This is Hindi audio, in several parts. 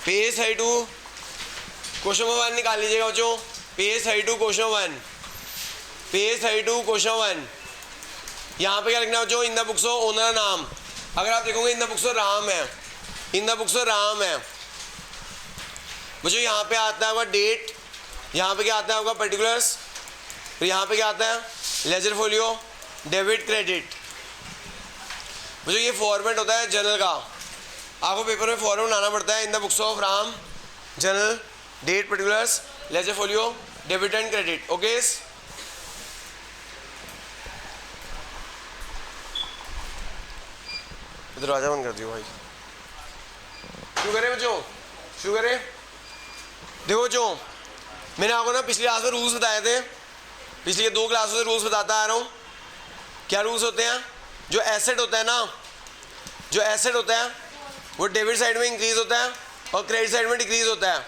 पेज 32 क्वेश्चन नंबर 1 निकाल लीजिएगा बच्चों। Page 32 question 1, page 32 question 1। यहाँ पे क्या लिखना है बच्चों? In the books of owner नाम। अगर आप देखोगे in the books of Ram है, in the books of Ram है बच्चों। यहाँ पे आता है आपका डेट, यहाँ पे क्या आता है आपका पर्टिकुलर्स, फिर यहाँ पे क्या आता है लेजर फोलियो, डेबिट क्रेडिट। बच्चों ये फॉर्मेट होता है जर्नल का, आपको पेपर में फॉर्मेट बनाना पड़ता है। In the books of Ram, journal, date, particulars, ledger folio, debit and credit. Okay, दरवाजा बंद कर दियो भाई। शुरू करें बच्चों, शुरू करें। देखो बच्चों, मैंने आपको ना पिछली क्लास में रूल्स बताए थे, पिछली 2 क्लासों से रूल्स बताता आ रहा हूँ। क्या रूल्स होते हैं? जो एसेट होता है ना, जो एसेट होता है वो डेबिट साइड में इंक्रीज होता है और क्रेडिट साइड में डिक्रीज होता है।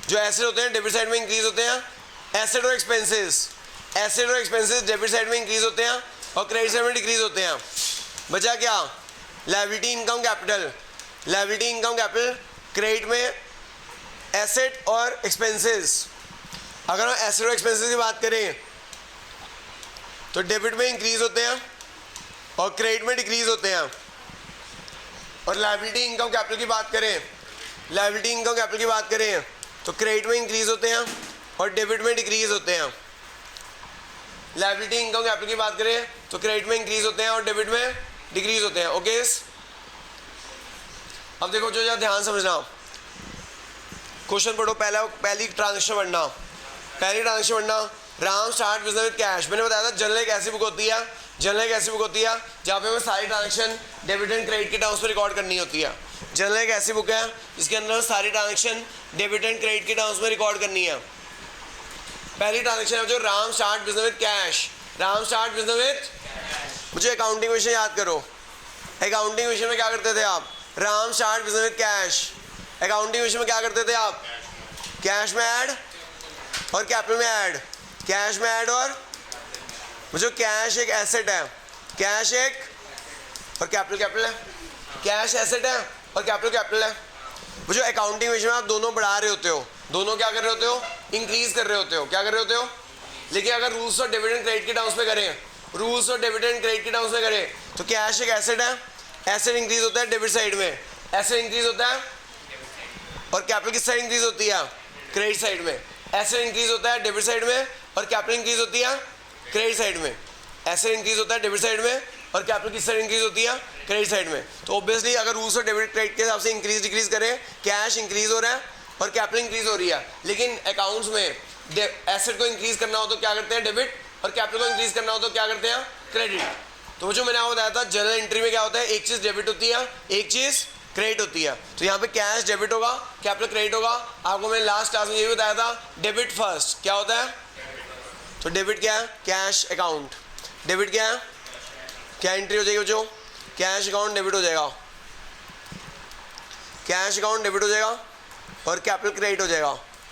जो एसेट होते हैं डेबिट साइड में इंक्रीज होते हैं। एसेट और एक्सपेंसेस, एसेट और एक्सपेंसेस डेबिट साइड में इंक्रीज होते हैं और क्रेडिट साइड में डिक्रीज होते हैं। बचा क्या? Liability, income, capital. Liability, income, capital, credit में एसेट और एक्सपेंसेस। अगर हम एसेट और एक्सपेंसेस की बात करें तो डेबिट में इंक्रीज होते हैं और क्रेडिट में डिक्रीज होते हैं। और लायबिलिटी, इनकम, कैपिटल की बात करें, लायबिलिटी, इनकम, कैपिटल की बात करें तो क्रेडिट में इंक्रीज होते हैं और डेबिट में डिक्रीज होते हैं। लायबिलिटी, इनकम, कैपिटल की बात करें तो क्रेडिट में इंक्रीज होते हैं और डेबिट में डिक्रीज होते हैं। ओके, अब देखो जो ध्यान समझना, क्वेश्चन पढ़ो। पहली ट्रांजेक्शन पढ़ना, पहली ट्रांजेक्शन पढ़ना। Ram start business with cash. मैंने बताया था जर्नल एक ऐसी बुक होती है, जर्नल एक ऐसी बुक होती है जहाँ पे हमें सारी ट्रांजेक्शन डेबिट एंड क्रेडिट के टर्म्स में रिकॉर्ड करनी होती है। जर्नल एक ऐसी बुक है जिसके अंदर सारी ट्रांजेक्शन डेबिट एंड क्रेडिट के टर्म्स में रिकॉर्ड करनी है। पहली ट्रांजेक्शन है जो Ram start business with cash. Ram start business with, मुझे अकाउंटिंग विषय याद करो। अकाउंटिंग विषय में क्या करते थे आप? Ram start business with cash. Accounting विषय में क्या करते थे आप? कैश में ऐड और कैपिटल में ऐड, कैश में ऐड और मुझे कैश एक एसेट है, कैश एक और कैपिटल कैपिटल है। कैश एसेट है और कैपिटल कैपिटल है। मुझे अकाउंटिंग विषय में आप दोनों बढ़ा रहे होते हो, दोनों क्या कर रहे होते हो? इंक्रीज कर रहे होते हो। क्या कर रहे होते हो? लेकिन अगर रूल्स और डेबिट एंड क्रेडिट के टर्म्स में करें, रूल्स और डेबिट एंड क्रेडिट के टर्म्स में करें तो कैश एक एसेट है, एसेट इंक्रीज होता है डेबिट साइड में, एसेट इंक्रीज होता है और कैपिटल किस साइड इंक्रीज होती है? क्रेडिट साइड में। एसेट इंक्रीज होता है डेबिट साइड में और कैपिटल इंक्रीज होती है क्रेडिट साइड में। एसेट इंक्रीज होता है डेबिट साइड में और कैपिटल किस साइड इंक्रीज होती है? क्रेडिट साइड में। तो ऑब्वियसली अगर रूल्स और डेबिट क्रेडिट के हिसाब से इंक्रीज डिक्रीज करें, कैश इंक्रीज हो रहा है और कैपिटल इंक्रीज हो रही है। लेकिन अकाउंट्स में एसेट को इंक्रीज करना हो तो क्या करते हैं? डेबिट। और कैपिटल को इंक्रीज करना हो तो क्या करते हैं? क्रेडिट। तो जो मैंने आपको बताया था जर्नल एंट्री में क्या होता है? एक चीज़ डेबिट होती है, एक चीज़ क्रेडिट होती है। तो यहाँ पे कैश डेबिट होगा, कैपिटल क्रेडिट होगा। आपको मैंने लास्ट क्लास में ये भी बताया था डेबिट फर्स्ट। क्या होता है? तो डेबिट क्या है? Cash account. डेबिट क्या है? क्या एंट्री हो जाएगी बच्चों? कैश अकाउंट डेबिट हो जाएगा, कैश अकाउंट डेबिट हो जाएगा और कैपिटल क्रेडिट हो जाएगा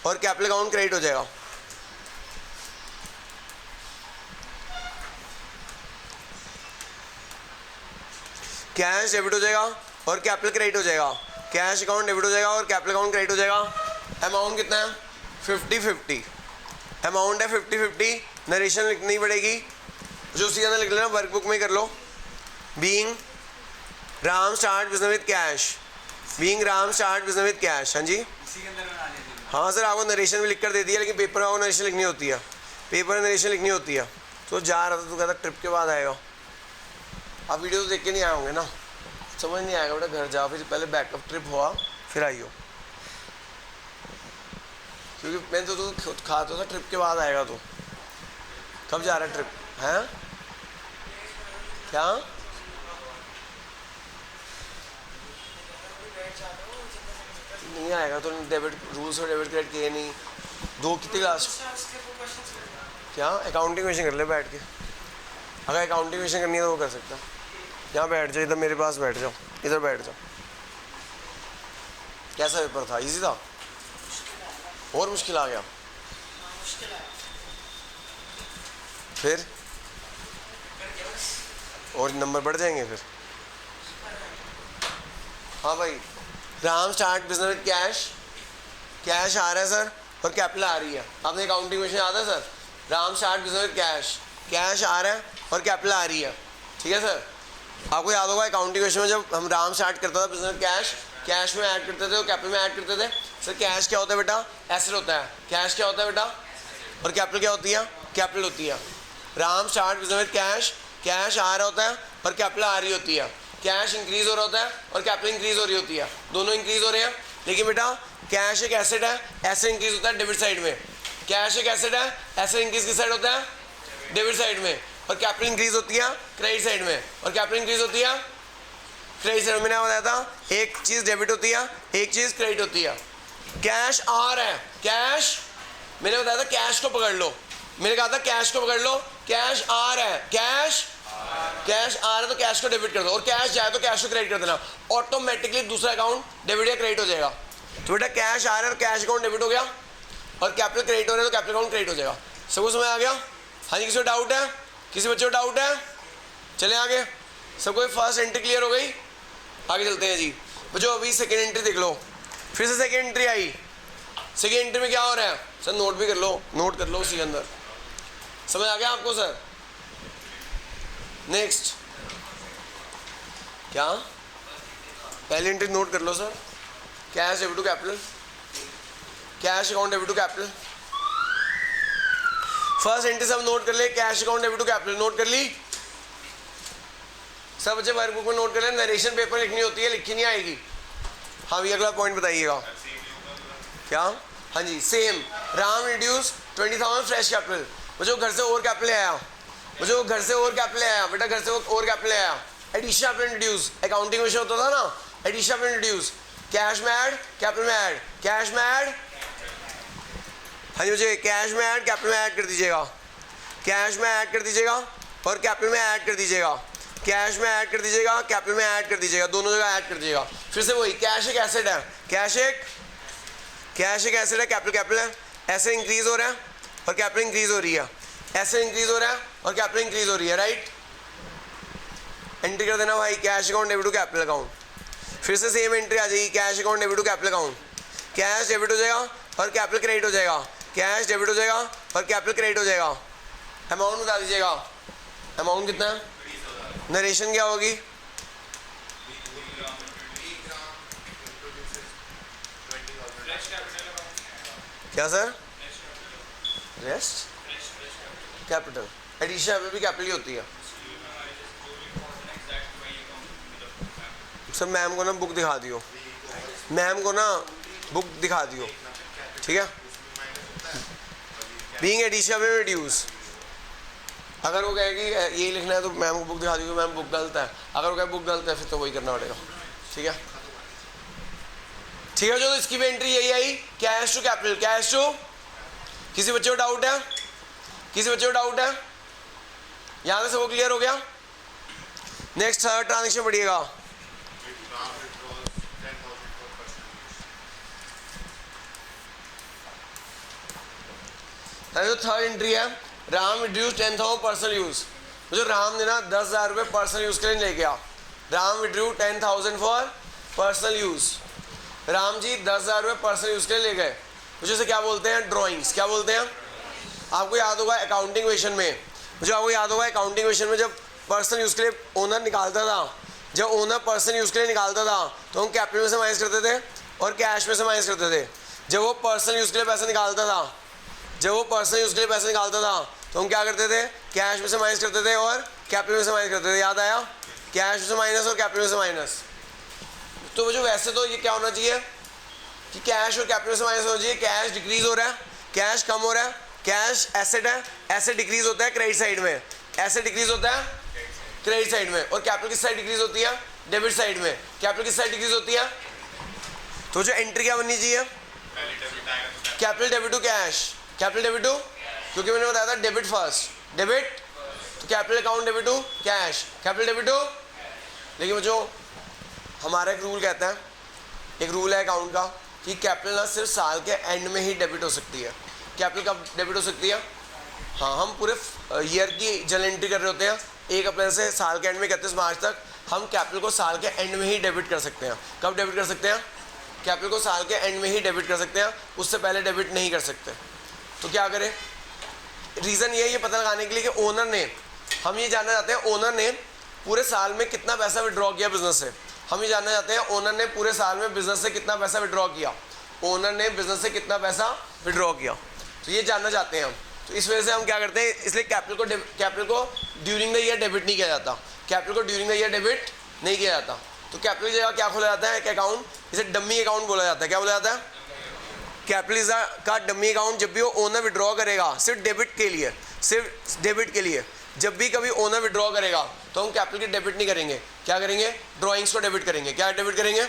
और कैपिटल अकाउंट क्रेडिट हो जाएगा। कैश डेबिट हो जाएगा और कैपिटल क्रेडिट हो जाएगा, कैश अकाउंट डेबिट हो जाएगा और कैपिटल अकाउंट क्रेडिट हो जाएगा। अमाउंट कितना है? 50-50 अमाउंट है, 50-50। नरेशन लिखनी पड़ेगी, जो उसी अंदर लिख लेना, वर्कबुक में कर लो। Being Ram start business with cash, being Ram start business with cash. हाँ जी, हाँ सर, आपको नरेशन भी लिख कर दे दिया, लेकिन पेपर में आपको नरेशन लिखनी होती है, पेपर में नरेशन लिखनी होती है। तो जा रहा था तो कहता ट्रिप के बाद आएगा। आप वीडियो तो देख के नहीं आए होंगे ना, समझ नहीं आएगा बेटा। घर जाओ, फिर पहले बैकअप ट्रिप हुआ फिर आइयो, क्योंकि मैं तो खुद खाता था ट्रिप के बाद आएगा। तो कब जा रहा है ट्रिप? हैं क्या? नहीं आएगा तो डेबिट, रूल्स और डेबिट क्रेडिट किए नहीं। 2 कितनी क्लास? क्या अकाउंटिंग विषय कर ले बैठ के। अगर अकाउंटिंग विषय करनी है तो वो कर सकता। यहाँ बैठ जाओ, इधर मेरे पास बैठ जाओ, इधर बैठ जाओ। कैसा पेपर था? इजी था और मुश्किल आ गया? फिर और नंबर बढ़ जाएंगे फिर। हाँ भाई, Ram start business with cash, cash आ रहा है सर और कैपिटल आ रही है। आपने अकाउंटिंग क्वेश्चन याद है sir, Ram start business with cash, cash आ रहा है और कैपिटल आ रही है, ठीक है सर। आपको याद होगा अकाउंटिंग क्वेश्चन में जब हम राम स्टार्ट करता था बिजनेस कैश, कैश में ऐड करते थे और कैपिटल में ऐड करते थे। सर कैश क्या होता है बेटा, एसेट होता है। कैश क्या होता है बेटा, और कैपिटल क्या होती है, कैपिटल होती है। Ram start business with cash, cash आ रहा होता है और कैपिटल आ रही होती है। कैश इंक्रीज हो रहा होता है और कैपिटल इंक्रीज हो रही होती है, दोनों इंक्रीज हो रहे हैं। लेकिन बेटा कैश एक एसेट है, एसेट इंक्रीज होता है डेबिट साइड में। कैश एक एसेट है, एसेट इंक्रीज किस साइड होता है, डेबिट साइड में। और कैपिटल इंक्रीज होती है क्रेडिट साइड में, और कैपिटल इंक्रीज होती है क्रेडिट साइड में। मैंने बताया था एक चीज़ डेबिट होती है, एक चीज़ क्रेडिट होती है। कैश आ रहा है, कैश, मैंने बताया था कैश को पकड़ लो, मैंने कहा था कैश को पकड़ लो, कैश आ रहा है, कैश, कैश आ रहा है तो कैश को डेबिट कर दो, और कैश जाए तो कैश को क्रेडिट कर देना, ऑटोमेटिकली दूसरा अकाउंट डेबिट या क्रेडिट हो जाएगा। तो बेटा कैश आ रहा है तो कैश अकाउंट डेबिट हो गया, और कैपिटल क्रेडिट हो रहा है तो कैपिटल अकाउंट क्रेडिट हो जाएगा। सबको समझ आ गया? हाँ जी, किसी को डाउट है, किसी बच्चे को डाउट है? चले आगे, सबको फर्स्ट एंट्री क्लियर हो गई, आगे चलते हैं जी। बच्चों अभी सेकेंड एंट्री देख लो, फिर से सेकेंड एंट्री आई। सेकेंड एंट्री में क्या हो रहा है सर, नोट भी कर लो, नोट कर लो उसी के अंदर। समझ आ गया आपको सर? नेक्स्ट क्या, पहली एंट्री नोट कर लो sir, cash debit to capital, cash account debit to capital. First entry सब नोट कर ले, cash account debit to capital note कर ली। सब बच्चे वर्कबुक में नोट कर ले, नरेशन पेपर लिखनी होती है, लिखी नहीं आएगी। हाँ भैया अगला पॉइंट बताइएगा क्या? हाँ जी, same Ram reduce 20,000 fresh capital. मुझे घर से और कैपिटल आया, मुझे घर से और कैपिटल आया, बेटा घर से और कैपिटल आया। एडिशन कैपिटल इंट्रोड्यूस, अकाउंटिंग विषय होता था ना, एडिशन कैपिटल इंट्रोड्यूस, कैश में ऐड, कैपिटल में ऐड, कैश में ऐड। हाँ जी मुझे कैश में ऐड, कैपिटल में ऐड कर दीजिएगा, कैश में ऐड कर दीजिएगा और कैपिटल में ऐड कर दीजिएगा, कैश में ऐड कर दीजिएगा, कैपिटल में ऐड कर दीजिएगा, दोनों जगह ऐड कर दीजिएगा। फिर से वही, कैश एक एसेट है, कैश एक एसेट है, कैपिटल कैपिटल है, ऐसे इंक्रीज हो रहा है और कैपिटल इंक्रीज हो रही है, ऐसे इंक्रीज हो रहा है और कैपिटल इंक्रीज हो रही है, राइट। एंट्री कर देना भाई, cash account debit to capital account. फिर से सेम एंट्री आ जाएगी, cash account debit to capital account, cash debit हो जाएगा और कैपिटल क्रेडिट हो जाएगा, कैश डेबिट हो जाएगा और कैपिटल क्रेडिट हो जाएगा। अमाउंट बता दीजिएगा, अमाउंट कितना है, नरेशन क्या होगी, क्या सर, रेस्ट कैपिटल, एडिशन भी कैपिटल ही होती है। सर मैम को ना बुक दिखा दियो, मैम को ना बुक दिखा दियो, ठीक है। बीइंग एडिशन में रिड्यूस, अगर वो कहेगी ये लिखना है तो मैम को बुक दिखा दी, मैम बुक गलत है, अगर वो कहे बुक गलत है फिर तो वही करना पड़ेगा, ठीक है। ठीक है, जो इसकी भी एंट्री यही आई, cash to capital, cash to. किसी बच्चे को डाउट है, किसी बच्चे को डाउट है? यहाँ से सबको क्लियर हो गया? नेक्स्ट थर्ड ट्रांजेक्शन पढ़िएगा। जो थर्ड एंट्री है, राम रिड्यूस 10,000 पर्सनल यूज। जो राम ने ना 10,000 रुपये पर्सनल यूज के लिए ले गया, Ram withdrew 10,000 for personal use. Ram ji 10,000 रुपये पर्सनल यूज के लिए ले गए, मुझे से क्या बोलते हैं, ड्राइंग्स। क्या बोलते हैं? आपको याद होगा अकाउंटिंग क्वेश्चन में, मुझे आपको याद होगा अकाउंटिंग क्वेश्चन में जब पर्सनल यूज के लिए ओनर निकालता था, जब ओनर पर्सनल यूज के लिए निकालता था तो हम कैपिटल में से माइनस करते थे और कैश में से माइनस करते थे। जब वो पर्सनल यूज के लिए पैसा निकालता था, जब वो पर्सनल यूज के लिए पैसा निकालता था तो हम क्या करते थे, कैश में से माइनस करते थे और कैपिटल में से माइनस करते थे। याद आया? कैश में से माइनस और कैपिटल में से माइनस। तो जो वैसे तो ये क्या होना चाहिए कि कैश और कैपिटल में से माइनस होना चाहिए। कैश डिक्रीज हो रहा है, कैश कम हो रहा है, कैश एसेट है, एसेट डिक्रीज होता है क्रेडिट साइड में, एसेट डिक्रीज होता है क्रेडिट साइड में, और कैपिटल किस साइड डिक्रीज होती है, डेबिट साइड में। कैपिटल किस साइड डिक्रीज होती है? तो जो एंट्री क्या बननी चाहिए, capital debit to cash, capital debit to, क्योंकि मैंने बताया था डेबिट फर्स्ट, डेबिट तो capital account debit to cash, capital debit to. लेकिन जो हमारा एक रूल कहता है, एक रूल है अकाउंट का कि कैपिटल ना सिर्फ साल के एंड में ही डेबिट हो सकती है। कैपिटल कब डेबिट हो सकती है? हाँ, हम पूरे ईयर की जर्नल एंट्री कर रहे होते हैं 1 अप्रैल से साल के एंड में 31 मार्च तक, हम कैपिटल को साल के एंड में ही डेबिट कर सकते हैं। कब डेबिट कर सकते हैं? कैपिटल को साल के एंड में ही डेबिट कर सकते हैं, उससे पहले डेबिट नहीं कर सकते। तो क्या करें? रीज़न ये पता लगाने के लिए कि ओनर ने, हम ये जानना चाहते हैं ओनर ने पूरे साल में कितना पैसा विड्रॉ किया बिजनेस से। हम ये जानना चाहते हैं ओनर ने पूरे साल में बिजनेस से कितना पैसा विड्रॉ किया, ओनर ने बिजनेस से कितना पैसा विड्रॉ किया, तो ये जानना चाहते हैं हम। तो इस वजह से हम क्या करते हैं, इसलिए कैपिटल को ड्यूरिंग द ईयर डेबिट नहीं किया जाता, कैपिटल को ड्यूरिंग द ईयर डेबिट नहीं किया जाता। तो कैपिटल की जगह क्या खोला जाता है? एक अकाउंट, इसे डमी अकाउंट बोला जाता है। क्या बोला जाता है? कैपिटल का डमी अकाउंट। जब भी वो ओनर विड्रॉ करेगा सिर्फ डेबिट के लिए, सिर्फ डेबिट के लिए, जब भी कभी ओनर विड्रॉ करेगा तो हम कैपिटल की डेबिट नहीं करेंगे, क्या करेंगे? ड्रॉइंग्स को डेबिट करेंगे। क्या डेबिट करेंगे?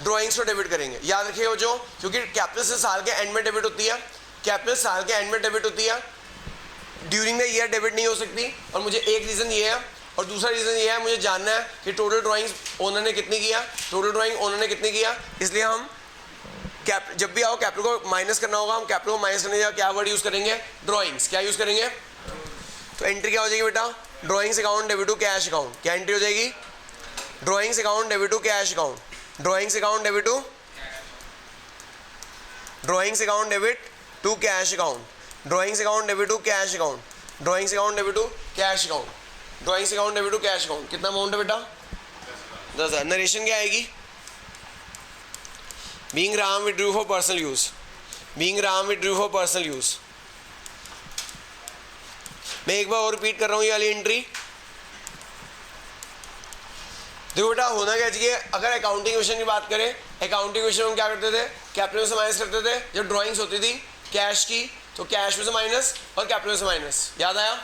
ड्रॉइंग्स को डेबिट करेंगे। याद रखिएगा जो, क्योंकि कैपिटल से साल के एंड में डेबिट होती है, कैपिटल साल के एंड में डेबिट होती है, ड्यूरिंग द ईयर डेबिट नहीं हो सकती। और मुझे एक रीज़न ये है, और दूसरा रीज़न ये है मुझे जानना है कि टोटल ड्राइंग्स ओनर ने कितनी किया, टोटल ड्राइंग ओनर ने कितनी किया। इसलिए हम जब भी आओ कैपिटल को माइनस करना होगा, हम कैपिटल को माइनस करने का क्या वर्ड यूज़ करेंगे? ड्राइंग्स। क्या यूज़ करेंगे? तो एंट्री क्या हो जाएगी बेटा? Drawings account debit to cash account. क्या एंट्री हो जाएगी? Drawings account debit to cash account, drawings account debit to, drawings account debit to cash account, drawings account debit to cash account, drawings account debit to cash account, drawings account debit to cash account. कितना अमाउंट है बेटा? 10,000। नरेशन क्या आएगी? Being Ram withdrew for personal use, being Ram withdrew for personal use. मैं एक बार और रिपीट कर रहा हूँ ये वाली एंट्री। देखो बेटा होना क्या चाहिए, अगर अकाउंटिंग विषय की बात करें, अकाउंटिंग विषय में क्या करते थे? कैपिटल से माइनस करते थे। जब ड्राइंग्स होती थी कैश की तो कैश में से माइनस और कैपिटल से माइनस। याद आया?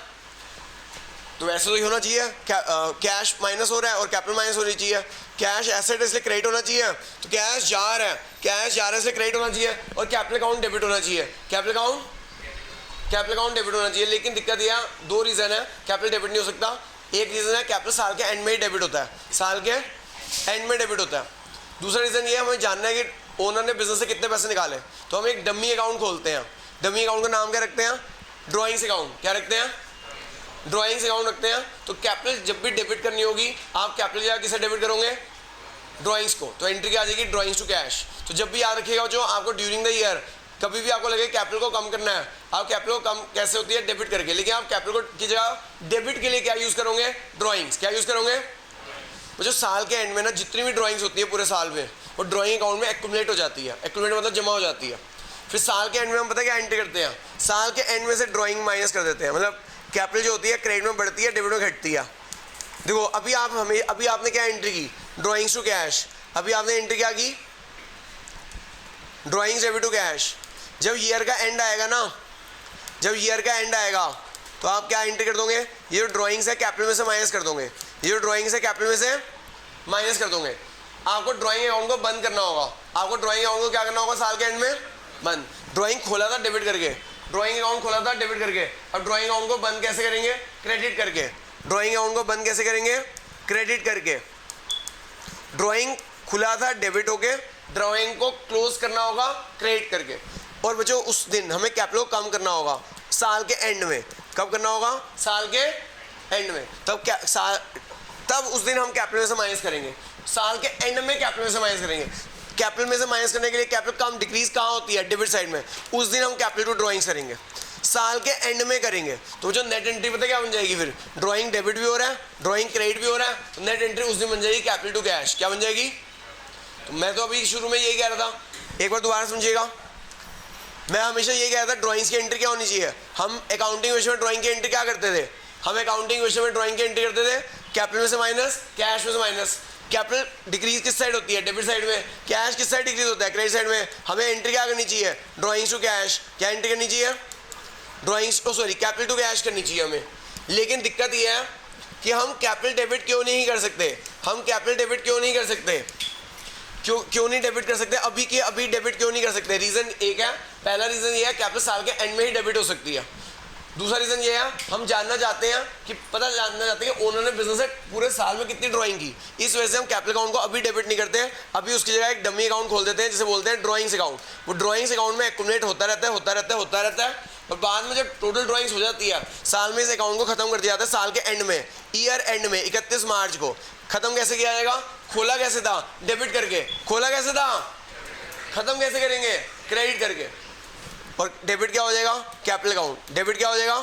तो वैसे तो ये होना चाहिए, कैश माइनस हो रहा है और कैपिटल माइनस होनी चाहिए। कैश एसेट है इसलिए क्रेडिट होना चाहिए, तो कैश जा रहा है, कैश जा रहा है इसलिए क्रेडिट होना चाहिए, और कैपिटल अकाउंट डेबिट होना चाहिए। कैपिटल अकाउंट डेबिट होना चाहिए। लेकिन दिक्कत यह, दो रीज़न है कैपिटल डेबिट नहीं हो सकता। एक रीज़न है कैपिटल साल के एंड में ही डेबिट होता है, साल के एंड में डेबिट होता है। दूसरा रीज़न ये हमें जानना है कि ओनर ने बिजनेस से कितने पैसे निकाले, तो हम एक डमी अकाउंट खोलते हैं। डमी अकाउंट का नाम क्या रखते हैं? Drawings account. क्या रखते हैं? ड्राइंग्स अकाउंट रखते हैं। तो कैपिटल जब भी डेबिट करनी होगी आप कैपिटल जगह किसे डेबिट करोगे? ड्राइंग्स को। तो एंट्री क्या आ जाएगी? Drawings to cash. तो जब भी याद रखिएगा जो आपको ड्यूरिंग द ईयर कभी भी आपको लगे कैपिटल को कम करना है, आप कैपिटल को कम कैसे होती है? डेबिट करके। लेकिन आप कैपिटल को की जगह डेबिट के लिए क्या यूज़ करोगे? ड्राइंग्स। क्या यूज़ करोगे? वो जो साल के एंड में ना जितनी भी ड्राइंग्स होती है पूरे साल में, वो ड्राइंग अकाउंट में एक्यूमुलेट हो जाती है। एक्यूमुलेट मतलब जमा हो जाती है। फिर साल के एंड में हम पता क्या एंट्री करते हैं? साल के एंड में से ड्राइंग माइनस कर देते हैं। मतलब कैपिटल जो होती है क्रेडिट में बढ़ती है, डेबिट में घटती है। देखो अभी आपने क्या एंट्री की? Drawings to cash. अभी आपने एंट्री क्या की? Drawings debit to cash. जब ईयर का एंड आएगा ना, जब ईयर का एंड आएगा तो आप क्या एंट्री कर दोगे? ये जो ड्राइंग्स है कैपिटल में से माइनस कर दोगे, ये जो ड्राइंग्स है कैपिटल में से माइनस कर दोगे। आपको ड्राइंग अकाउंट को बंद करना होगा। आपको ड्राइंग अकाउंट को क्या करना होगा? साल के एंड में बंद। ड्राइंग खोला था डेबिट करके, ड्राइंग अकाउंट खोला था डेबिट करके, अब ड्राइंग अकाउंट को बंद कैसे करेंगे? क्रेडिट करके। ड्राइंग अकाउंट को बंद कैसे करेंगे? क्रेडिट करके। ड्राइंग खुला था डेबिट होके, ड्राइंग को क्लोज करना होगा क्रेडिट करके। और बच्चों उस दिन हमें कैपिटल को कम करना होगा साल के एंड में। कब करना होगा? साल के एंड में। तब उस दिन हम कैपिटल में से माइनस करेंगे। साल के एंड में कैपिटल में से माइनस करेंगे। कैपिटल में से माइनस करने के लिए कैपिटल कम डिक्रीज कहाँ होती है? डेबिट साइड में। उस दिन हम कैपिटल टू ड्राइंग्स करेंगे, साल के एंड में करेंगे। तो जो नेट एंट्री पता क्या बन जाएगी? फिर ड्राइंग डेबिट भी हो रहा है, ड्राइंग क्रेडिट भी हो रहा है, तो नेट एंट्री उस दिन बन जाएगी कैपिटल टू कैश। क्या बन जाएगी? तो मैं तो अभी शुरू में यही कह रहा था, एक बार दोबारा समझिएगा। मैं हमेशा ये कह रहा था ड्राइंग्स की एंट्री क्या होनी चाहिए। हम अकाउंटिंग विषय में ड्राइंग की एंट्री क्या करते थे? हम अकाउंटिंग विषय में ड्राइंग की एंट्री करते थे कैपिटल में से माइनस, कैश में से माइनस। कैपिटल डिक्रीज किस साइड होती है? डेबिट साइड में। कैश किस साइड डिक्रीज होता है? क्रेडिट साइड में। हमें एंट्री क्या करनी चाहिए? Drawings to cash. क्या एंट्री करनी चाहिए? ड्राइंग्स कैपिटल टू कैश करनी चाहिए हमें। लेकिन दिक्कत यह है कि हम कैपिटल डेबिट क्यों नहीं कर सकते? हम कैपिटल डेबिट क्यों नहीं कर सकते? क्यों नहीं डेबिट कर सकते? अभी डेबिट क्यों नहीं कर सकते? रीज़न एक है, पहला रीज़न ये है कैपिटल साल के एंड में ही डेबिट हो सकती है। दूसरा रीज़न ये है हम जानना चाहते हैं कि ओनर ने बिजनेस से पूरे साल में कितनी ड्राइंग की। इस वजह से हम कैपिटल अकाउंट को अभी डेबिट नहीं करते हैं, अभी उसकी जगह एक डमी अकाउंट खोल देते हैं जिसे बोलते हैं ड्राइंग्स अकाउंट। वो ड्राइंग्स अकाउंट में एक्यूमुलेट होता रहता है और बाद में जब टोटल ड्राइंग्स हो जाती है साल में इस अकाउंट को खत्म कर दिया जाता है। साल के एंड में, ईयर एंड में 31 मार्च को खत्म कैसे किया जाएगा? खोला कैसे था? डेबिट करके। खोला कैसे था? खत्म कैसे करेंगे? क्रेडिट करके। और डेबिट क्या हो जाएगा? Capital account. डेबिट क्या हो जाएगा?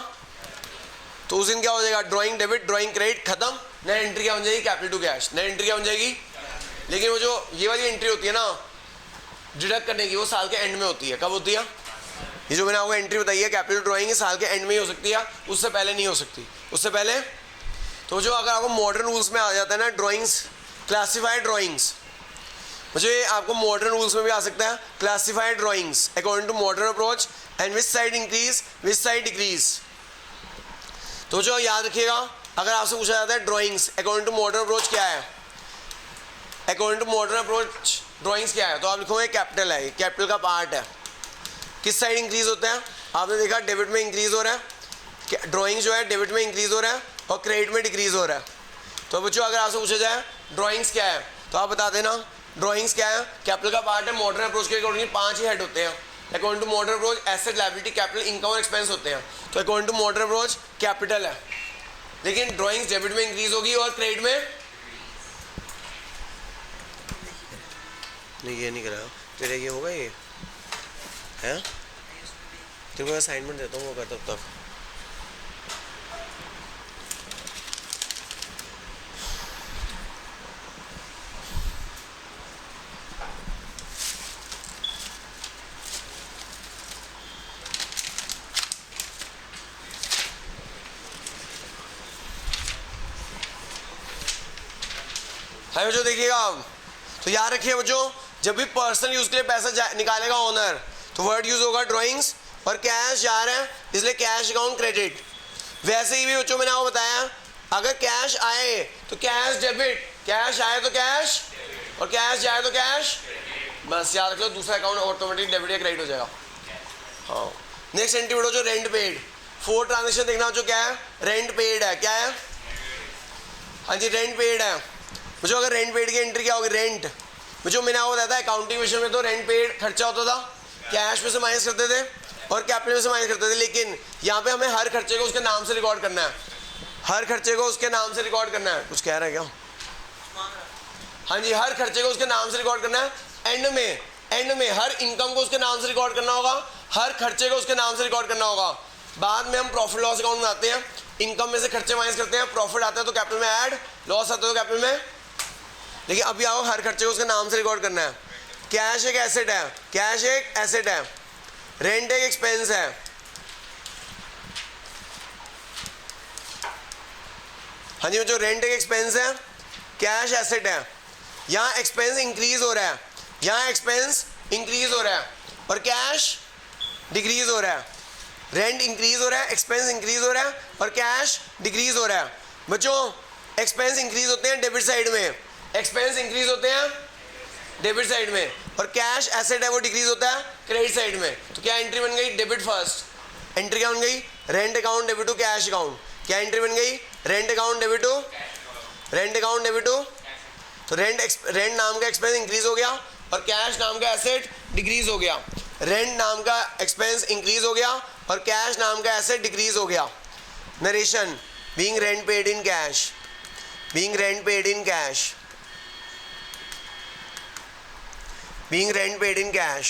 तो उस दिन क्या हो जाएगा? ड्राइंग डेबिट, ड्राइंग क्रेडिट, खत्म। नेट एंट्री क्या बन जाएगी? Capital to cash. Net entry क्या बन जाएगी? लेकिन वो जो ये वाली एंट्री होती है ना डिडक्ट करने की, वो साल के एंड में होती है। कब होती है? ये जो मैंने आपको एंट्री बताई है कैपिटल ड्राइंग, साल के एंड में ही हो सकती है, उससे पहले नहीं हो सकती। उससे पहले तो जो अगर आपको मॉडर्न रूल्स में आ जाता है ना ड्राइंग्स, क्लासिफाइड ड्राइंग्स, मुझे आपको मॉडर्न रूल्स में भी आ सकता है classified drawings according to modern approach and which side increase which side decrease. तो जो याद रखिएगा, अगर आपसे पूछा जाता है drawings according to modern approach क्या है, according to modern approach drawings क्या है, तो आप लिखोगे कैपिटल है, कैपिटल का पार्ट है। किस साइड इंक्रीज होता है? आपने देखा डेबिट में इंक्रीज हो रहा है, ड्राइंग जो है डेबिट में इंक्रीज हो रहा है और क्रेडिट में डिक्रीज हो रहा है। तो बच्चों अगर आपसे पूछा जाए ड्राइंग्स क्या है तो आप बता देना ड्राइंग्स क्या है, कैपिटल का पार्ट है। मॉडर्न अप्रोच के अकॉर्डिंग 5 ही हेड होते हैं। According to modern approach asset, liability, capital, income और एक्सपेंस होते हैं। तो according to modern approach capital है, लेकिन ड्राइंग्स डेबिट में इंक्रीज होगी और क्रेडिट में नहीं। ये नहीं करा तेरे, ये होगा ये है? तेरे को असाइनमेंट देता हूँ, वो कर तब तक। है बच्चों, देखिएगा आप, तो याद रखिए बच्चों, जब भी पर्सनल यूज के लिए पैसा निकालेगा ओनर तो वर्ड यूज होगा ड्राइंग्स, और कैश जा रहा है इसलिए कैश अकाउंट क्रेडिट। वैसे ही भी बच्चों मैंने आपको बताया, अगर कैश आए तो कैश डेबिट, कैश आए तो कैश, और कैश जाए तो कैश। बस याद रख लो, दूसरा अकाउंट ऑटोमेटिक डेबिट या क्रेडिट हो जाएगा। हाँ, नेक्स्ट एंट्री बढ़ो, जो रेंट पेड। 4 ट्रांजेक्शन देखना जो क्या है, रेंट पेड है। क्या है? हाँ जी, रेंट पेड है। मुझे अगर रेंट पेड की एंट्री क्या होगी? रेंट। मुझे मैंने आपको बताया था अकाउंटिंग विषय में तो रेंट पेड खर्चा होता था, कैश में से माइनस करते थे और कैपिटल में से माइनस करते थे। लेकिन यहाँ पे हमें हर खर्चे को उसके नाम से रिकॉर्ड करना है, हर खर्चे को उसके नाम से रिकॉर्ड करना है। कुछ कह रहा है क्या? हाँ जी, हर खर्चे को उसके नाम से रिकॉर्ड करना है। एंड में हर इनकम को उसके नाम से रिकॉर्ड करना होगा, हर खर्चे को उसके नाम से रिकॉर्ड करना होगा। बाद में हम प्रॉफिट लॉस अकाउंट बनाते हैं, इनकम में से खर्चे माइनस करते हैं, प्रॉफिट आता है तो कैपिटल में ऐड, लॉस आता है तो कैपिटल में। लेकिन अभी आओ, हर खर्चे को उसके नाम से रिकॉर्ड करना है। कैश एक एसेट है, कैश एक एसेट है, रेंट एक एक्सपेंस है। हाँ जी, जो रेंट एक एक्सपेंस है, कैश एसेट है। यहाँ एक्सपेंस इंक्रीज हो रहा है, यहाँ एक्सपेंस इंक्रीज हो रहा है और कैश डिक्रीज हो रहा है। रेंट इंक्रीज हो रहा है, एक्सपेंस इंक्रीज हो रहा है और कैश डिक्रीज हो रहा है। बच्चों एक्सपेंस इंक्रीज होते हैं डेबिट साइड में, एक्सपेंस इंक्रीज होते हैं डेबिट साइड में, और कैश एसेट है वो डिक्रीज होता है क्रेडिट साइड में। तो क्या एंट्री बन गई? Debit first. एंट्री क्या बन गई? Rent account debit to cash account. क्या एंट्री बन गई? Rent account debit to, rent account debit to. तो रेंट नाम का एक्सपेंस इंक्रीज हो गया और कैश नाम का एसेट डिक्रीज हो गया। रेंट नाम का एक्सपेंस इंक्रीज हो गया और कैश नाम का एसेट डिक्रीज हो गया। Narration, being rent paid in cash, being rent paid in cash, being rent paid in cash।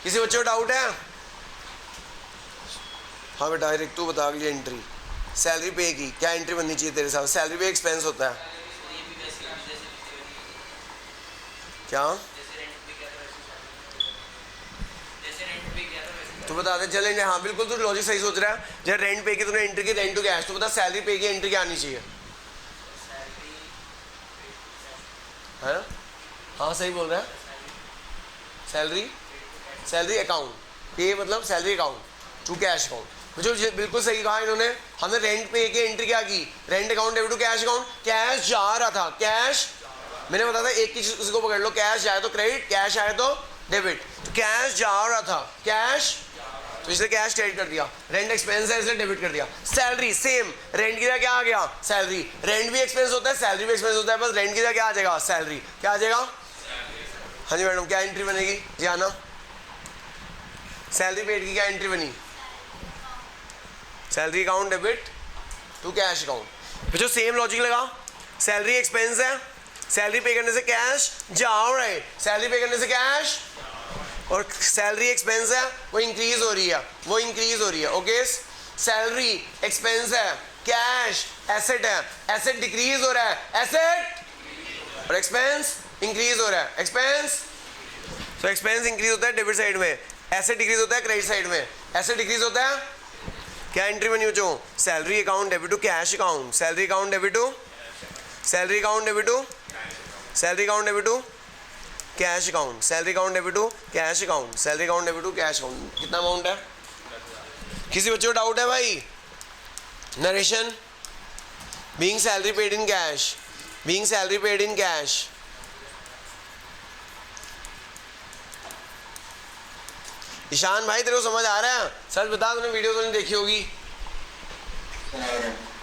किसी बच्चे को डाउट है? हाँ बेटा, डायरेक्ट तू बता अगली एंट्री। सैलरी पे की क्या एंट्री बननी चाहिए तेरे साथ? सैलरी पे एक्सपेंस होता है क्या? तू बता दे चलेंगे। हाँ बिल्कुल, तू लॉजिक सही सोच रहा है। जब रेंट पे की तूने एंट्री की रेंट टू कैश, तो बता सैलरी पे की एंट्री क्या आनी चाहिए? है ना? हाँ सही बोल रहा है। सैलरी, सैलरी अकाउंट, पे मतलब salary account to cash account. मुझे बिल्कुल सही कहा इन्होंने। हमने रेंट पे की एंट्री क्या की? Rent account debit to cash account. Cash जा रहा था, कैश, मैंने बताया था एक ही चीज को पकड़ लो, कैश जाए तो क्रेडिट, कैश आए तो डेबिट। तो कैश जा रहा था, कैश, तो इसलिए कैश क्रेडिट कर दिया। रेंट एक्सपेंस है इसलिए डेबिट कर दिया। सैलरी सेम, रेंट की जगह क्या आ गया? सैलरी। रेंट भी एक्सपेंस होता है, सैलरी भी एक्सपेंस होता है, बस रेंट की जगह क्या आ जाएगा? सैलरी। क्या आ जाएगा? हाँ जी मैडम, क्या एंट्री बनेगी? जी आना, सैलरी पेड की क्या एंट्री बनी? Salary account debit to cash account. बच्चों सेम लॉजिक लगा, सैलरी एक्सपेंस है, सैलरी पे करने से कैश जाओ, राइट, सैलरी पे करने से कैश, और सैलरी एक्सपेंस है वो इंक्रीज हो रही है, वो इंक्रीज हो रही है। ओके, सैलरी एक्सपेंस है, कैश एसेट है, एसेट डिक्रीज हो रहा है, एसेट, और एक्सपेंस इंक्रीज हो रहा है, एक्सपेंस, तो एक्सपेंस इंक्रीज होता है डेबिट साइड में, एसेट डिक्रीज होता है क्रेडिट साइड में। एसेट डिक्रीज होता है, क्या एंट्री बनी बच्चों, salary account debit to cash account, salary account debit to, salary account debit to, salary account debit to cash account, salary account debit to cash account, salary account debit to cash account. कितना अमाउंट है, किसी बच्चे को डाउट है भाई? Narration, being salary paid in cash, being salary paid in cash, Ishaan भाई तेरे को समझ आ रहा है? सच बता, तूने वीडियो तो नहीं देखी होगी,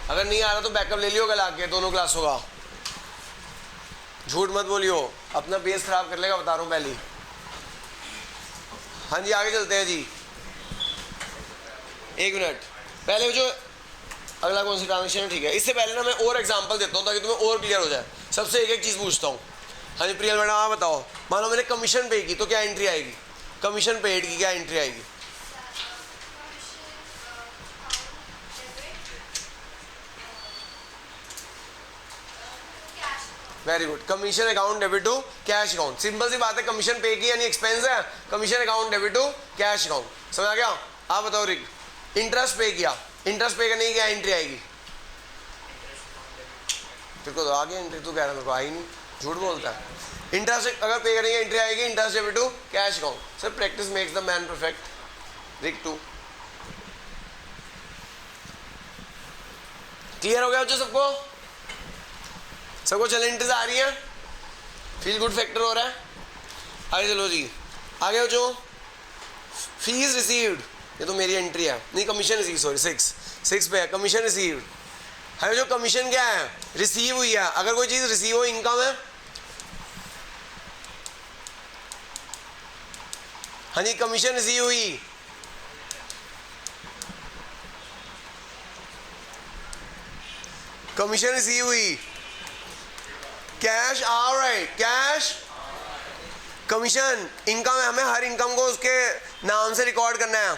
अगर नहीं आ रहा तो बैकअप ले लियो कल आके दोनों क्लासों का, झूठ मत बोलियो, अपना बेस खराब कर लेगा, बता रहा हूँ पहले। हाँ जी आगे चलते हैं जी, एक मिनट पहले जो अगला कौन सी ट्रांजेक्शन है, ठीक है, इससे पहले ना मैं और एग्जांपल देता हूँ ताकि तुम्हें और क्लियर हो जाए। सबसे एक एक चीज़ पूछता हूँ। हाँ जी प्रियल मैडम आप बताओ, मान लो मैंने कमीशन पे की तो क्या एंट्री आएगी, कमीशन पेड की क्या एंट्री आएगी? Very good, commission account debit to cash account, simple सी बात है, कमीशन पे की यानी एक्सपेंस है, commission account debit to cash account, समझ आ गया? आप बताओ रिक, इंटरेस्ट पे किया, इंटरेस्ट पे करने की क्या एंट्री आएगी? तेरे को तो आ गया एंट्री, तू कह रहा मेरे को आई नहीं, झूठ बोलता है। इंटरेस्ट अगर पे करेंगे एंट्री आएगी interest debit to cash account. Sir practice makes the man perfect, Rick 2। Clear हो गया बच्चों सबको? सबको चैलेंजेस आ रही है, फील गुड फैक्टर हो रहा है? आगे चलो जी, आगे जो फीस रिसीव्ड, ये तो मेरी एंट्री है, नहीं कमीशन रिसीव, सॉरी 6 पे है कमीशन रिसीव्ड। है जो कमीशन क्या है, रिसीव हुई है, अगर कोई चीज़ रिसीव हो इनकम है। हाँ जी कमीशन रिसीव हुई, कमीशन रिसीव हुई, कैश आ रहा है, कैश कमीशन इनकम है, हमें हर इनकम को उसके नाम से रिकॉर्ड करना है।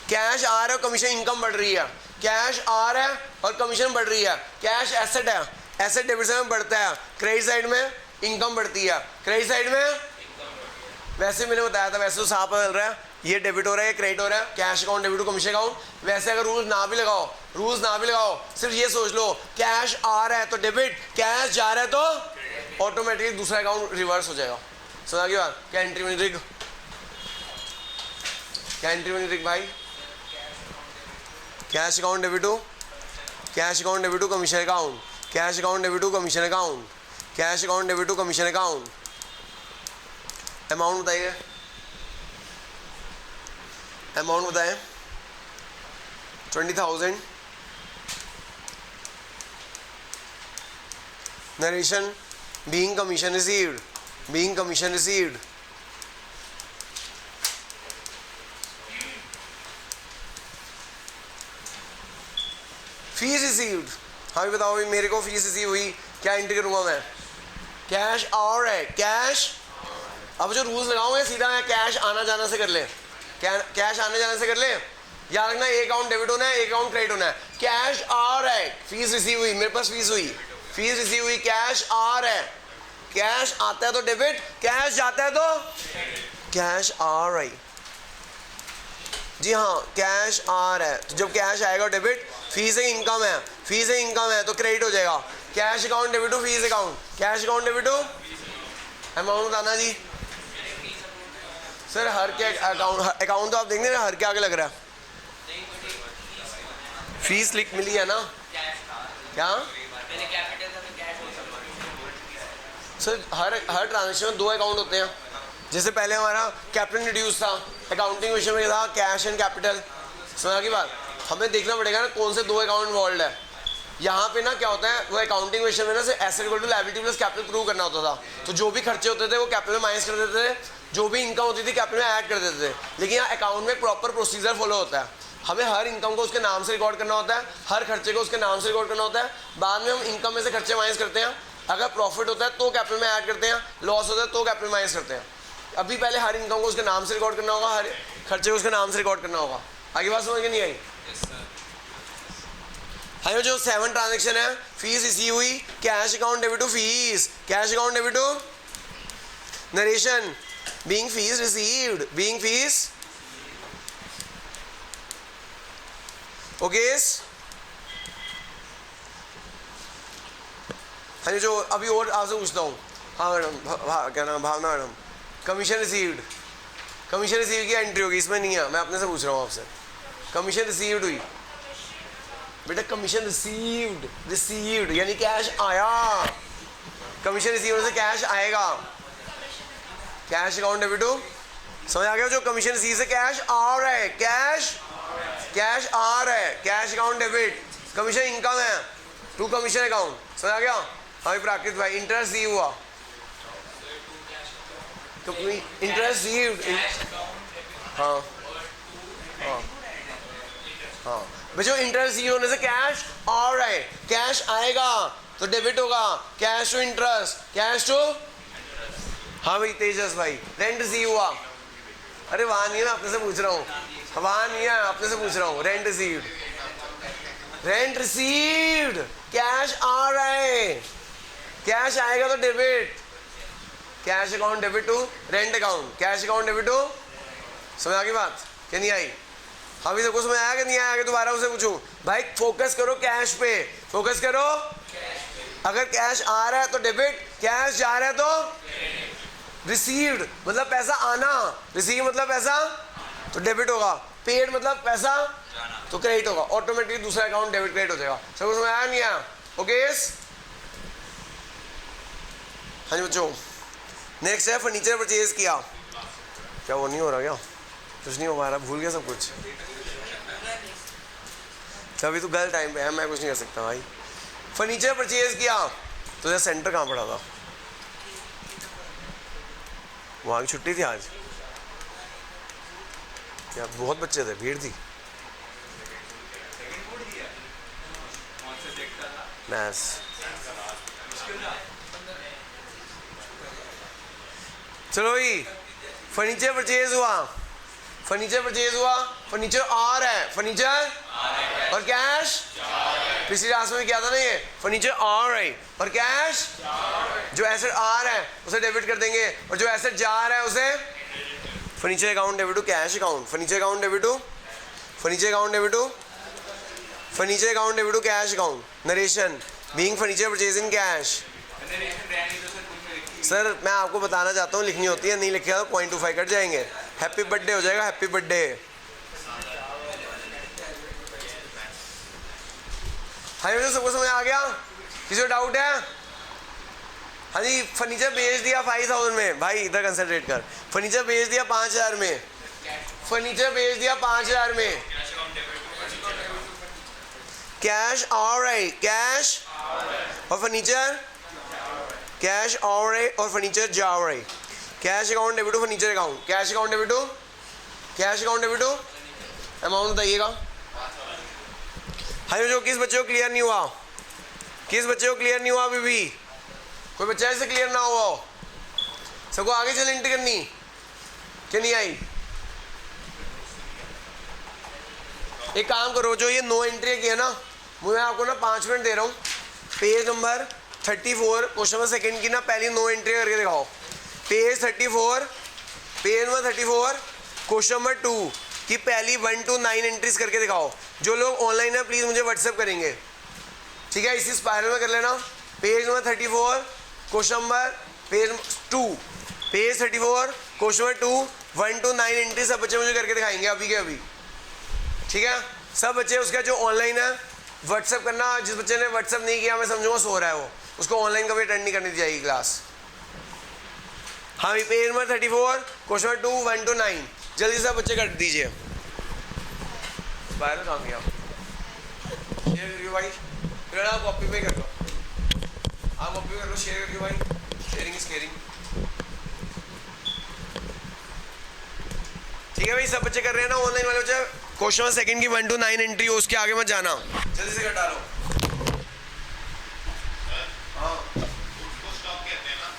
कैश आ रहा है, कमीशन इनकम बढ़ रही है, कैश आ रहा है और कमीशन बढ़ रही है। कैश एसेट है, एसेट डेबिट साइड में बढ़ता है, क्रेडिट साइड में इनकम बढ़ती है, क्रेडिट साइड में वैसे मैंने बताया था, वैसे तो साफ बदल रहा है, ये डेबिट हो रहा है, ये क्रेडिट हो रहा है, cash account debit to commission account. वैसे अगर रूल्स ना भी लगाओ, रूल्स ना भी लगाओ, सिर्फ ये सोच लो कैश आ रहा है तो डेबिट, कैश जा रहा है तो ऑटोमेटिकली दूसरा अकाउंट रिवर्स हो जाएगा। सुना की बात? क्या एंट्री बनी रिक, क्या एंट्री बनी रिक भाई? Cash account debit to, cash account debit to commission account, cash account debit to commission account, cash account debit to commission account. Amount बताइए, अमाउंट बताएं। 20,000। Narration, being commission received, being commission received. Fees received, हाँ भी बताओ भाई मेरे को फीस रिसीव हुई, क्या एंट्री करूंगा मैं? कैश और है, कैश। अब जो रूल्स लगाऊंगे सीधा मैं कैश आना जाना से कर ले, कैश आने जाने से कर ले, याद रखना एक अकाउंट डेबिट होना है, एक अकाउंट क्रेडिट होना है। कैश आ रहा है, फीस रिसीव हुई, मेरे पास फीस हुई, फीस रिसीव हुई, कैश आ रहा है, कैश आता है तो डेबिट, कैश जाता है तो कैश आ रही। जी हाँ कैश आ रहा है, तो जब कैश आएगा डेबिट, फीस है इनकम है, फीस है इनकम है तो क्रेडिट हो जाएगा। Cash account debit to fees account, cash account debit to amount बताना जी। सर हर के अकाउंट तो आप देख रहे हैं, हर के आगे लग रहा है, फीस लिख मिली है ना क्या? सर हर ट्रांजेक्शन में 2 अकाउंट होते हैं। जैसे पहले हमारा कैपिटल रिड्यूस था, अकाउंटिंग विषय में था कैश एंड कैपिटल। समझा की बात? हमें देखना पड़ेगा ना कौन से 2 अकाउंट इन्वॉल्व है। यहाँ पे ना क्या होता है, वो अकाउंटिंग विषय में ना से asset equal to liability plus capital prove करना होता था। तो जो भी खर्चे होते थे वो कैपिटल में माइनस कर देते थे, जो भी इनकम होती थी कैपिटल में ऐड कर देते थे। लेकिन यहाँ अकाउंट में प्रॉपर प्रोसीजर फॉलो होता है। हमें हर इनकम को उसके नाम से रिकॉर्ड करना होता है, हर खर्चे को उसके नाम से रिकॉर्ड करना होता है। बाद में हम इनकम में से खर्चे माइनस करते हैं। अगर प्रॉफिट होता है तो कैपिटल में ऐड करते हैं, लॉस होता है तो कैपिटल माइनस करते हैं। अभी पहले हर इनकम को उसके नाम से रिकॉर्ड करना होगा, हर खर्चे को उसके नाम से रिकॉर्ड करना होगा। आगे बात समझ के नहीं आई? हाँ, जो 7 ट्रांजेक्शन है, फीस रिसीव हुई, cash account debit to fees, cash account debit to narration, being fees received, being fees okay. हाँ, जो अभी और आपसे पूछता हूँ, हाँ मैडम, क्या नाम, Bhavna madam, commission received, commission receive की एंट्री होगी, इसमें नहीं है, मैं अपने से पूछ रहा हूँ आपसे। कमीशन रिसीव्ड हुई बेटा, कमीशन रिसीव्ड, रिसीव्ड यानी कैश आया, कमीशन रिसीव होने से कैश आएगा, कैश अकाउंट डेबिट टू, समझ आ गया? जो कमीशन रिसीव से कैश आ रहा है, कैश कैश आ रहा है, cash account debit, commission income है टू कमीशन अकाउंट, समझ आ गया? हाँ प्राकृत भाई, इंटरेस्ट दी हुआ, इंटरेस्ट दी, हाँ हाँ हाँ बच्चों, इंटरेस्ट दी होने से कैश आ रहा है, कैश आएगा तो डेबिट होगा, cash to interest, cash to, हाँ भाई तेजस भाई, रेंट रिसीव हुआ, अरे वहाँ नहीं है, मैं अपने से पूछ रहा हूँ, वहाँ नहीं है, अपने से पूछ रहा हूँ। Rent received, rent received, cash आ रहा है, कैश आएगा तो debit, cash account debit to rent account, cash account debit to, समझ आ गई बात कि नहीं आई? हाँ भी सबको समझ आया कि नहीं आया? कि दोबारा उसे पूछूं? भाई फोकस करो कैश पे, फोकस करो, अगर कैश आ रहा है तो डेबिट, कैश जा रहा है तो रिसीव्ड, मतलब पैसा आना, रिसीव मतलब पैसा तो डेबिट होगा, पेड मतलब पैसा तो क्रेडिट होगा, ऑटोमेटिकली दूसरा अकाउंट डेबिट क्रेडिट हो जाएगा। सबको समझ आया नहीं आया? ओके। हाँ जी बच्चों, नेक्स्ट है फर्नीचर परचेज किया, क्या वो नहीं हो रहा, क्या कुछ नहीं हो पा रहा, भूल गया सब कुछ, अभी तो गलत टाइम पे है, मैं कुछ नहीं कर सकता भाई। फर्नीचर परचेज किया तो सेंटर कहाँ पड़ा था? वहाँ की छुट्टी थी आज, क्या बहुत बच्चे थे, भीड़ थी, मैथ्स, चलो भाई फर्नीचर परचेज हुआ, फर्नीचर परचेज हुआ, फर्नीचर आ रहा है, फर्नीचर और कैश, पिछली क्लास में क्या था ना, ये फर्नीचर आ रहा है और कैश, जो एसेट आ रहा है उसे डेबिट कर देंगे और जो एसेट जा रहा है उसे furniture account debit to cash account, furniture account debit to, furniture account debit to, furniture account debit to cash account, narration, being furniture purchase in cash. Sir मैं आपको बताना चाहता हूँ, लिखनी होती है, नहीं लिखेगा तो 0.25 कट जाएंगे, हैप्पी बर्थडे हो जाएगा, हैप्पी बर्थडे। हाँ मुझे सबको समझ आ गया? किसी को डाउट है? हाँ जी, फर्नीचर बेच दिया 5000 में, भाई इधर कंसंट्रेट कर, फर्नीचर बेच दिया 5000 में, फर्नीचर बेच दिया 5000 में, कैश आ रहा है, कैश और फर्नीचर, कैश आ रहा है और फर्नीचर जा रहा है, cash account debit to furniture account, cash account debit to, cash account debit to, amount बताइएगा। हाँ जो किस बच्चे को क्लियर नहीं हुआ, किस बच्चे को क्लियर नहीं हुआ अभी भी? कोई बच्चा ऐसे क्लियर ना हुआ हो? सबको आगे चल एंट्री करनी कि नहीं आई? एक काम करो, जो ये 9 एंट्री की है ना, मैं आपको ना 5 मिनट दे रहा हूँ, page number 34 question number second की ना पहली 9 एंट्री करके दिखाओ। Page 34, page number 34 question number 2 की पहली 1 to 9 एंट्रीज करके दिखाओ। जो लोग ऑनलाइन है प्लीज़ मुझे व्हाट्सएप करेंगे, ठीक है? इसी स्पायरल में कर लेना। Page number 34 question number page 2, page 34 question number 2 1 to 9 entry सब बच्चे मुझे करके दिखाएंगे अभी के अभी, ठीक है? सब बच्चे उसका जो ऑनलाइन है व्हाट्सएप करना, जिस बच्चे ने व्हाट्सएप नहीं किया मैं समझूंगा सो रहा है वो, उसको ऑनलाइन कभी अटेंड नहीं करनी दी जाएगी क्लास। हाँ page number 34 question number 2 1 to 9 जल्दी से बच्चे कर दीजिए। बाहर काम किया शेयर करिए भाई, फिर आप कॉपी पे कर लो, आप कॉपी कर लो, शेयर करिए भाई, शेयरिंग इज केयरिंग, ठीक है भाई? सब बच्चे कर रहे हैं ना ऑनलाइन वाले बच्चे? क्वेश्चन नंबर सेकंड की 1 to 9 एंट्री हो, उसके आगे मत जाना, जल्दी से कर डालो।